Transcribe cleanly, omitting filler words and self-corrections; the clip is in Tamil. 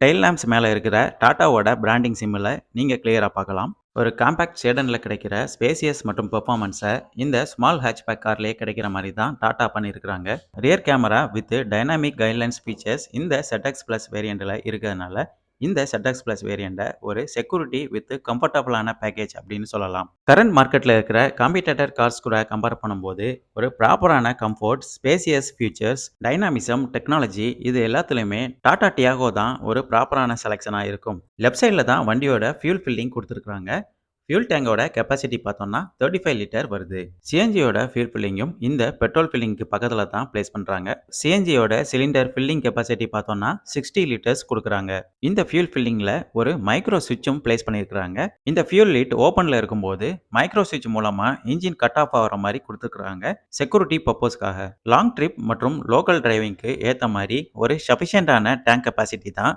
டெயில் லேம்ப்ஸ் மேல இருக்கிற டாட்டாவோட பிராண்டிங் சிம்பிள நீங்க கிளியரா பார்க்கலாம். ஒரு காம்பேக்ட் செடான்ல கிடைக்கிற ஸ்பேசியஸ் மற்றும் பெர்ஃபார்மன்ஸ இந்த ஸ்மால் ஹேட்ச்பேக் கார்லயே கிடைக்கிற மாரி தான் டாட்டா பண்ணியிருக்காங்க. Rear camera with dynamic guidelines features இந்த ZX Plus வேரியண்ட்ல இருக்கிறதுனால இந்த ZX Plus வேரியண்ட ஒரு செக்யூரிட்டி வித் கம்ஃபர்டபுளான பேக்கேஜ் அப்படின்னு சொல்லலாம். கரண்ட் மார்க்கெட்ல இருக்கிற காம்படிட்டர் கார்ஸ் கூட கம்பேர் பண்ணும்போது ஒரு ப்ராப்பரான கம்ஃபோர்ட், ஸ்பேசியஸ் ஃபீச்சர்ஸ், டைனாமிசம், டெக்னாலஜி இது எல்லாத்துலயுமே டாடா டியாகோ தான் ஒரு ப்ராப்பரான செலக்ஷனா இருக்கும். லெஃப்ட் சைடுல தான் வண்டியோட ஃபியூல் ஃபில்லிங் கொடுத்துருக்காங்க. ஃபியூல் டேங்கோட கெப்பாசிட்டி பார்த்தோம்னா 35 லிட்டர் வருது. சிஎன்ஜியோட ஃபியூல் ஃபில்லிங்கும் இந்த பெட்ரோல் ஃபில்லிங்க்கு பக்கத்துல தான் பிளேஸ் பண்றாங்க. சிஎன்ஜியோட சிலிண்டர் ஃபில்லிங் கெப்பாசிட்டி பார்த்தோம்னா 60 லிட்டர்ஸ் கொடுக்குறாங்க. இந்த ஃபியூல் ஃபில்லிங்ல ஒரு மைக்ரோ சுவிட்சும் பிளேஸ் பண்ணியிருக்காங்க. இந்த ஃபியூல் லிட் ஓப்பன்ல இருக்கும்போது மைக்ரோ சுவிட்ச் மூலமா இன்ஜின் கட் ஆஃப் ஆகிற மாதிரி கொடுத்துருக்காங்க. செக்யூரிட்டி பர்பஸ்க்காக லாங் ட்ரிப் மற்றும் லோக்கல் டிரைவிங்க்கு ஏத்த மாதிரி ஒரு சஃபிஷியன்டான டேங்க் கெப்பாசிட்டி தான்